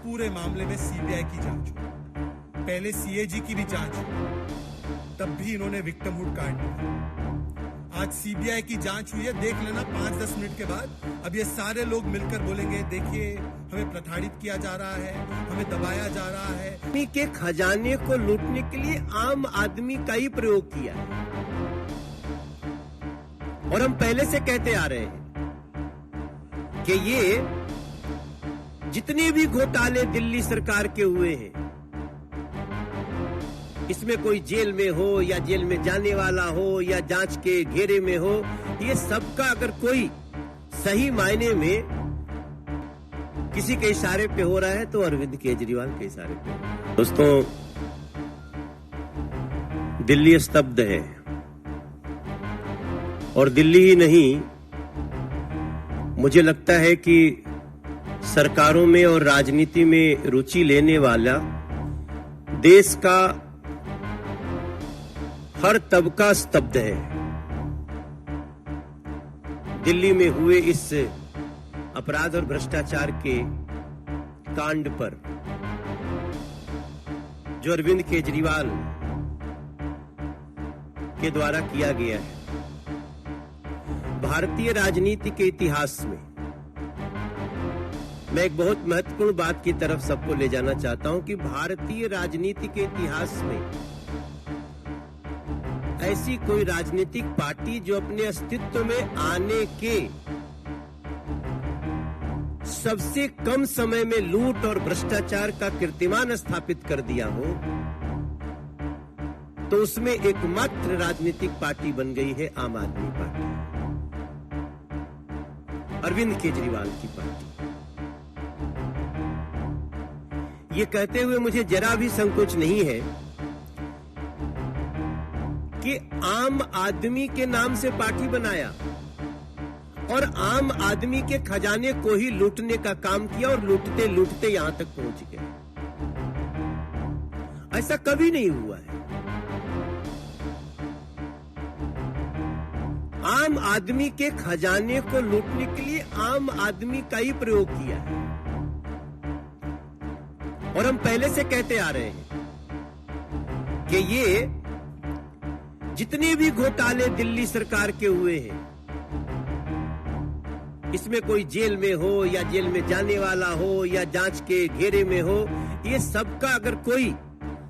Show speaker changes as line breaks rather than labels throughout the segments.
पूरे मामले में सीबीआई की जांच हो। पहले सीएजी की भी जांच हो, तब भी इन्होंने विक्टिमहुड कार्ड दिया। आज सीबीआई की जांच हुई है, देख लेना 5-10 मिनट के बाद अब ये सारे लोग मिलकर बोलेंगे देखिए हमें प्रताड़ित किया जा रहा है, हमें दबाया जा रहा है।
आदमी के खजाने को लूटने के लिए आम आदमी का ही प्रयोग किया है। और हम पहले से कहते आ रहे हैं कि ये जितने भी घोटाले दिल्ली सरकार के हुए हैं, इसमें कोई जेल में हो या जेल में जाने वाला हो या जांच के घेरे में हो, ये सबका अगर कोई सही मायने में किसी के इशारे पे हो रहा है तो अरविंद केजरीवाल के इशारे पे हो रहा है। दोस्तों, दिल्ली स्तब्ध है और दिल्ली ही नहीं, मुझे लगता है कि सरकारों में और राजनीति में रुचि लेने वाला देश का हर तबका स्तब्ध है। दिल्ली में हुए इस अपराध और भ्रष्टाचार के कांड पर जो अरविंद केजरीवाल के द्वारा किया गया है, भारतीय राजनीति के इतिहास में मैं एक बहुत महत्वपूर्ण बात की तरफ सबको ले जाना चाहता हूं कि भारतीय राजनीति के इतिहास में ऐसी कोई राजनीतिक पार्टी जो अपने अस्तित्व में आने के सबसे कम समय में लूट और भ्रष्टाचार का कीर्तिमान स्थापित कर दिया हो, तो उसमें एकमात्र राजनीतिक पार्टी बन गई है आम आदमी पार्टी, अरविंद केजरीवाल की पार्टी। ये कहते हुए मुझे जरा भी संकोच नहीं है कि आम आदमी के नाम से पार्टी बनाया और आम आदमी के खजाने को ही लूटने का काम किया और लूटते लूटते यहां तक पहुंच गए। ऐसा कभी नहीं हुआ है। आम आदमी के खजाने को लूटने के लिए आम आदमी का ही प्रयोग किया है। और हम पहले से कहते आ रहे हैं कि ये जितने भी घोटाले दिल्ली सरकार के हुए हैं, इसमें कोई जेल में हो या जेल में जाने वाला हो या जांच के घेरे में हो, ये सबका अगर कोई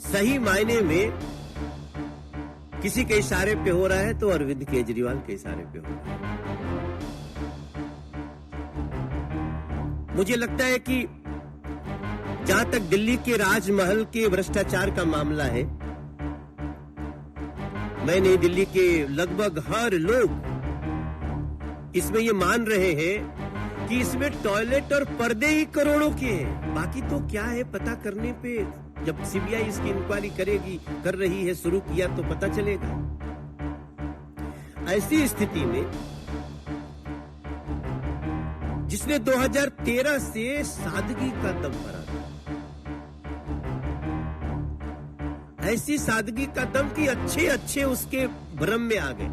सही मायने में किसी के इशारे पे हो रहा है तो अरविंद केजरीवाल के इशारे पे हो रहा है। मुझे लगता है कि जहां तक दिल्ली के राजमहल के भ्रष्टाचार का मामला है, मैं नहीं, दिल्ली के लगभग हर लोग इसमें ये मान रहे हैं कि इसमें टॉयलेट और पर्दे ही करोड़ों के हैं। बाकी तो क्या है पता करने पे, जब सीबीआई इसकी इंक्वायरी कर रही है, शुरू किया तो पता चलेगा। ऐसी स्थिति में जिसने 2013 से सादगी का दम भरा था, ऐसी सादगी का दम कि अच्छे अच्छे उसके भ्रम में आ गए,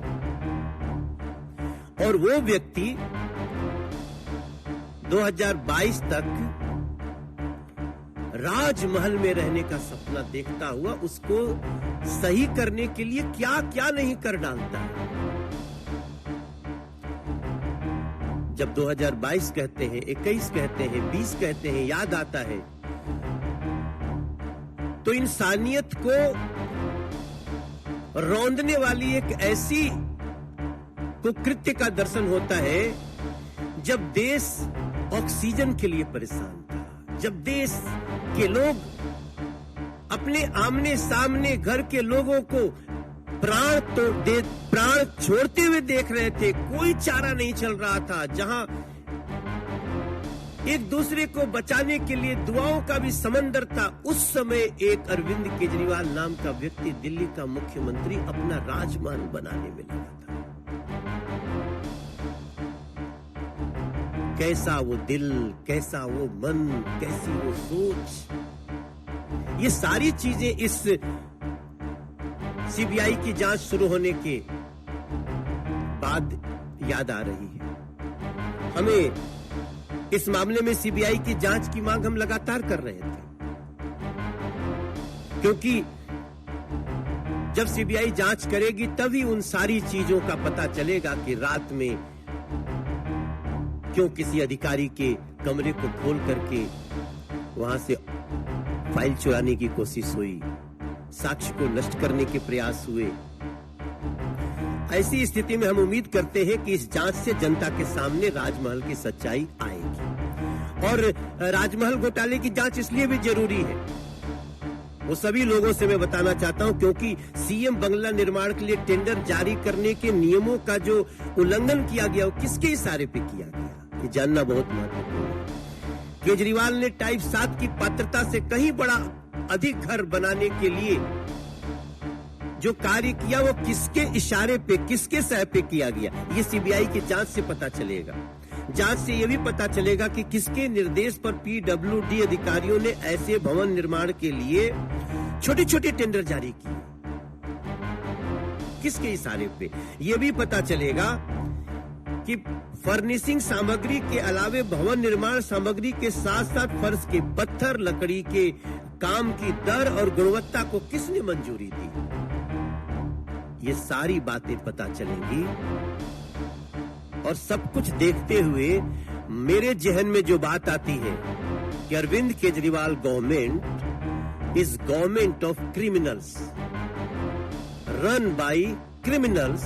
और वो व्यक्ति 2022 तक राजमहल में रहने का सपना देखता हुआ उसको सही करने के लिए क्या क्या नहीं कर डालता है। जब 2022 कहते हैं, 21 कहते हैं, 20 कहते हैं, याद आता है तो इंसानियत को रौंदने वाली एक ऐसी कुकृत्य का दर्शन होता है जब देश ऑक्सीजन के लिए परेशान था, जब देश के लोग अपने आमने सामने घर के लोगों को प्राण छोड़ते हुए देख रहे थे, कोई चारा नहीं चल रहा था, जहां एक दूसरे को बचाने के लिए दुआओं का भी समंदर था, उस समय एक अरविंद केजरीवाल नाम का व्यक्ति दिल्ली का मुख्यमंत्री अपना राजमहल बनाने में लगा था। कैसा वो दिल, कैसा वो मन, कैसी वो सोच, ये सारी चीजें इस सीबीआई की जांच शुरू होने के बाद याद आ रही है। हमें इस मामले में सीबीआई की जांच की मांग हम लगातार कर रहे थे, क्योंकि जब सीबीआई जांच करेगी तभी उन सारी चीजों का पता चलेगा कि रात में क्यों किसी अधिकारी के कमरे को खोल करके वहां से फाइल चुराने की कोशिश हुई, साक्ष्य को नष्ट करने के प्रयास हुए। ऐसी स्थिति में हम उम्मीद करते हैं कि इस जांच से जनता के सामने राजमहल की सच्चाई आएगी। और राजमहल घोटाले की जांच इसलिए भी जरूरी है, वो सभी लोगों से मैं बताना चाहता हूं, क्योंकि सीएम बंगला निर्माण के लिए टेंडर जारी करने के नियमों का जो उल्लंघन किया गया वो किसके इशारे पे किया गया, ये जानना बहुत महत्वपूर्ण है। केजरीवाल ने टाइप 7 की पात्रता से कहीं बड़ा अधिक घर बनाने के लिए जो कार्य किया वो किसके इशारे पे, किसके सह पे किया गया, ये सीबीआई की जांच से पता चलेगा। जांच से यह भी पता चलेगा कि किसके निर्देश पर पीडब्ल्यूडी अधिकारियों ने ऐसे भवन निर्माण के लिए छोटे छोटे टेंडर जारी किए, किसके इशारे पे। यह भी पता चलेगा कि फर्निशिंग सामग्री के अलावे भवन निर्माण सामग्री के साथ साथ फर्श के पत्थर, लकड़ी के काम की दर और गुणवत्ता को किसने मंजूरी दी। ये सारी बातें पता चलेंगी और सब कुछ देखते हुए मेरे जहन में जो बात आती है कि Arvind Kejriwal government is government of criminals, run by criminals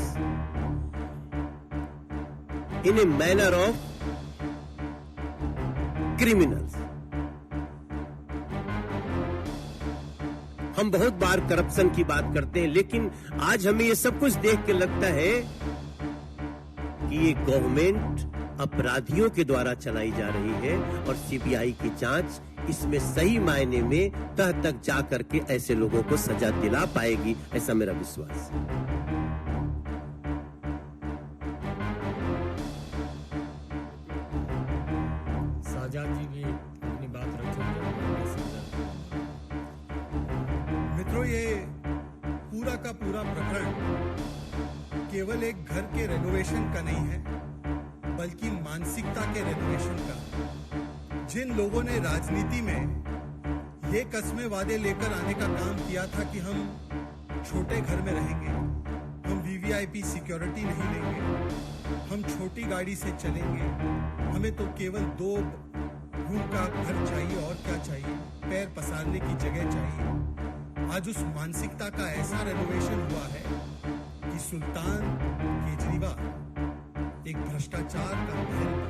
in a manner of criminals. हम बहुत बार करप्शन की बात करते हैं, लेकिन आज हमें ये सब कुछ देख के लगता है कि ये गवर्नमेंट अपराधियों के द्वारा चलाई जा रही है और सीबीआई की जांच इसमें सही मायने में तह तक जा करके ऐसे लोगों को सजा दिला पाएगी, ऐसा मेरा विश्वास है।
साजाद जी भी अपनी बात रखेंगे।
मित्रों, ये पूरा का पूरा प्रकरण केवल एक घर के रेनोवेशन का नहीं है, बल्कि मानसिकता के रेनोवेशन का। जिन लोगों ने राजनीति में ये कस्में वादे लेकर आने का काम किया था कि हम छोटे घर में रहेंगे, हम वीवीआईपी सिक्योरिटी नहीं लेंगे, हम छोटी गाड़ी से चलेंगे, हमें तो केवल 2 रूम का घर चाहिए और क्या चाहिए, पैर पसारने की जगह चाहिए। आज उस मानसिकता का ऐसा रेनोवेशन हुआ है कि सुल्तान केजरीवाल एक भ्रष्टाचार का महल बना।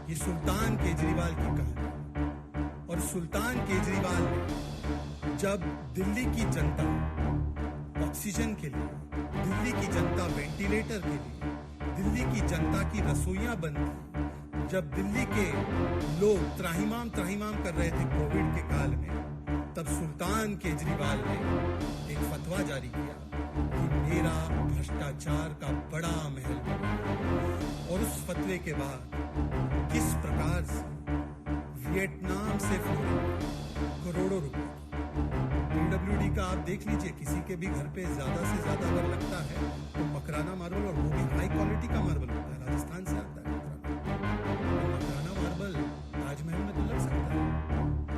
ये सुल्तान केजरीवाल की कहानी। और सुल्तान केजरीवाल ने जब दिल्ली की जनता ऑक्सीजन के लिए, दिल्ली की जनता वेंटिलेटर के लिए, दिल्ली की जनता की रसोइयां बंद थी, जब दिल्ली के लोग त्राहिमाम कर रहे थे कोविड के काल में, तब सुल्तान केजरीवाल ने एक फतवा जारी किया कि मेरा भ्रष्टाचार का बड़ा महल बना। और उस फतवे के बाद किस प्रकार से वियतनाम से करोड़ों रुपए, पीडब्ल्यूडी का आप देख लीजिए, किसी के भी घर पे ज्यादा से ज्यादा अगर लगता है तो मकराना मार्बल, और वो भी हाई क्वालिटी का मार्बल होता है, राजस्थान से आता है। मकराना मार्बल ताजमहल में तो लग सकता है,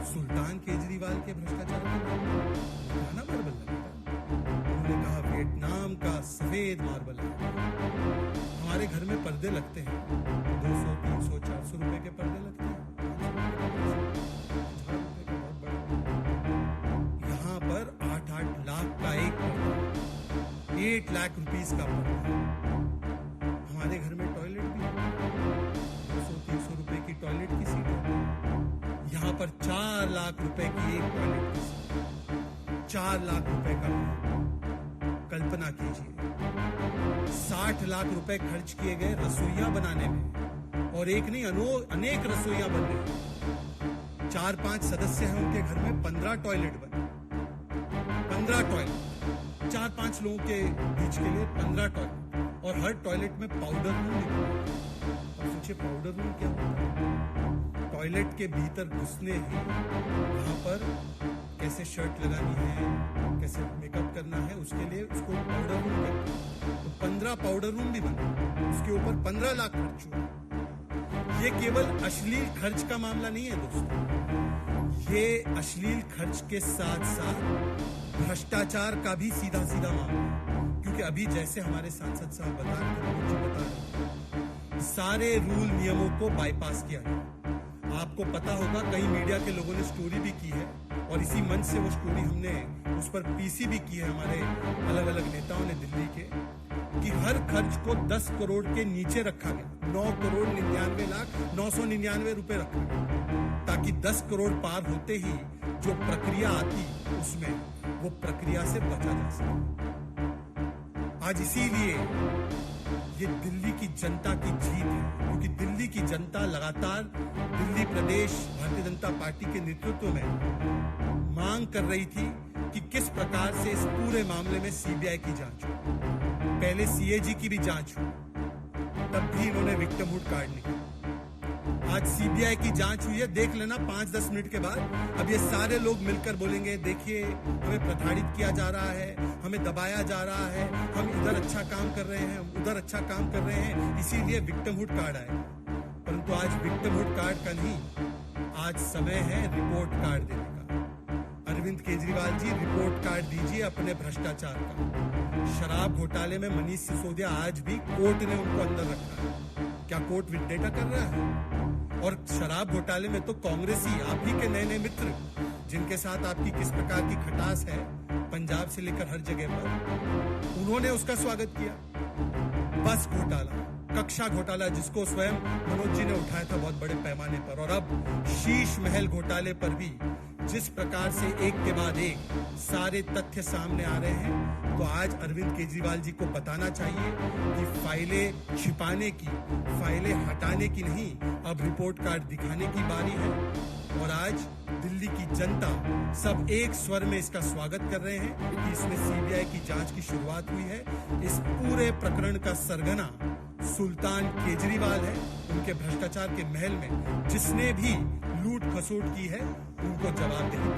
सुल्तान केजरीवाल के भ्रष्टाचार के मकराना मार्बल लगता है। उन्होंने कहा वियतनाम का सफेद मार्बल है। हमारे घर में पर्दे लगते हैं, 200, 300, 400 रुपए के पर्दे लगते हैं, 1000 रुपए का बहुत बड़ा। यहाँ पर 8-8 लाख का एक पर्दा, 8 लाख रुपीस का पर्दा। हमारे घर में टॉयलेट भी 200-300 रुपए की टॉयलेट की सीट है। यहाँ पर 4 लाख रुपए की एक टॉयलेट की सीट, 4 लाख रुपए का। कल्पना कीजिए, 60 लाख रुपए खर्च किए गए रसोइयां बनाने में, और एक नहीं अनेक रसोइयां बन रही। 4-5 सदस्य हैं उनके घर में, 15 टॉयलेट बने, 15 टॉयलेट 4-5 लोगों के बीच के लिए 15 टॉयलेट, और हर टॉयलेट में पाउडर रूम भी बना। अब सोचिए पाउडर रूम क्या होता है। टॉयलेट के भीतर घुसने ही वहां पर कैसे शर्ट लगानी है, कैसे मेकअप करना है, उसके लिए उसको पाउडर रूम कहते हैं। तो 15 पाउडर रूम भी बने, उसके ऊपर 15 लाख खर्च हुआ। ये केवल अश्लील खर्च का मामला नहीं है दोस्तों, ये अश्लील खर्च के साथ साथ भ्रष्टाचार का भी सीधा सीधा मामला है। क्योंकि अभी जैसे हमारे सांसद साहब बता रहे हैं, सारे रूल नियमों को बाईपास किया गया। आपको पता होगा कई मीडिया के लोगों ने स्टोरी भी की है और इसी मंच से वो स्टोरी हमने उस पर पीसी भी की है हमारे अलग अलग नेताओं ने दिल्ली के, कि हर खर्च को 10 करोड़ के नीचे रखा गया। 9,99,999 रुपए रखा गया ताकि 10 करोड़ पार होते ही जो प्रक्रिया आती उसमें वो प्रक्रिया से बचा जा सके। आज इसीलिए ये दिल्ली की जनता की जीत है, क्योंकि दिल्ली की जनता लगातार दिल्ली प्रदेश भारतीय जनता पार्टी के नेतृत्व में मांग कर रही थी कि किस प्रकार से इस पूरे मामले में सीबीआई की जांच हो। पहले सीएजी की भी जांच हो, तब भी इन्होंने विक्टिमहुड कार्ड निकाला। आज सीबीआई की जांच हुई है, देख लेना 5-10 मिनट के बाद अब ये सारे लोग मिलकर बोलेंगे देखिए हमें प्रताड़ित किया जा रहा है, हमें दबाया जा रहा है, हम इधर अच्छा काम कर रहे हैं, हम उधर अच्छा काम कर रहे हैं, इसीलिए विक्टिमहुड कार्ड आएगा। परंतु आज विक्टिमहुड कार्ड का नहीं, आज समय है रिपोर्ट कार्ड देने का। अरविंद केजरीवाल जी, रिपोर्ट कार्ड दीजिए अपने भ्रष्टाचार का। शराब घोटाले में मनीष सिसोदिया आज भी कोर्ट ने उनको अंदर रखा है। क्या कोर्ट विडेटा कर रहा है? और शराब घोटाले में तो कांग्रेसी, आप ही के नए नए मित्र जिनके साथ आपकी किस प्रकार की खटास है पंजाब से लेकर हर जगह पर, उन्होंने उसका स्वागत किया। बस घोटाला, कक्षा घोटाला जिसको स्वयं मनोज जी ने उठाया था बहुत बड़े पैमाने पर, और अब शीश महल घोटाले पर भी जिस प्रकार से एक के बाद एक सारे तथ्य सामने आ रहे हैं, तो आज अरविंद केजरीवाल जी को बताना चाहिए कि फाइलें छिपाने की, फाइलें हटाने की नहीं, अब रिपोर्ट कार्ड दिखाने की बारी है। और आज दिल्ली की जनता सब एक स्वर में इसका स्वागत कर रहे हैं कि इसमें सीबीआई की जांच की शुरुआत हुई है। इस पूरे प्रकरण का सरगना सुल्तान केजरीवाल है, उनके भ्रष्टाचार के महल में जिसने भी लूट खसोट की है उनको जवाबदेही